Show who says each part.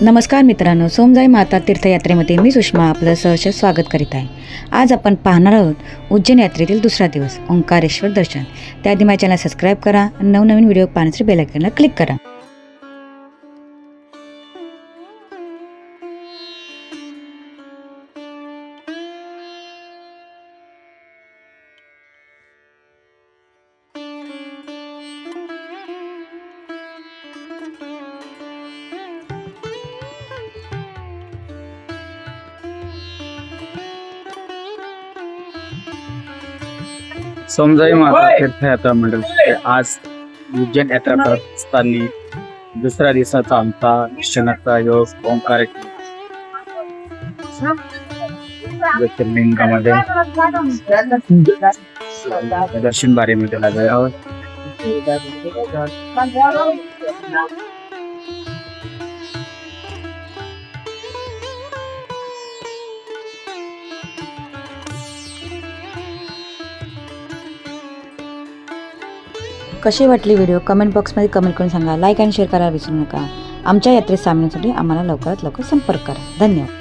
Speaker 1: नमस्कार मित्रांनो, सोमजाई माता तीर्थयात्रेमध्ये मी सुषमा आपलं सहर्ष स्वागत करीत आहे। आज आपण पाहणार आहोत उज्जैन यात्रेतील दुसरा दिवस ओंकारेश्वर दर्शन। त्याआधी माझ्या चॅनल सबस्क्राईब करा आणि नवनवीन व्हिडिओ पाहण्यासाठी बेल आयकॉनला क्लिक करा।
Speaker 2: सोमजाई माता तीर्थयात्रा मंडळ आज उज्जैन यात्रा करत असताना दुसऱ्या दिवसाचा आमचा दर्शनाचा योग ओंकारेश्वर ज्योतिर्लिंगामध्ये दर्शन बारीमध्ये लागले आहोत।
Speaker 1: कशी वाटली व्हिडिओ कमेंट बॉक्समध्ये कमेंट करून सांगा। लाईक आणि शेअर करायला विसरू नका। आमच्या यात्रेत सामील होण्यासाठी आम्हाला लवकरात लवकर संपर्क करा। धन्यवाद।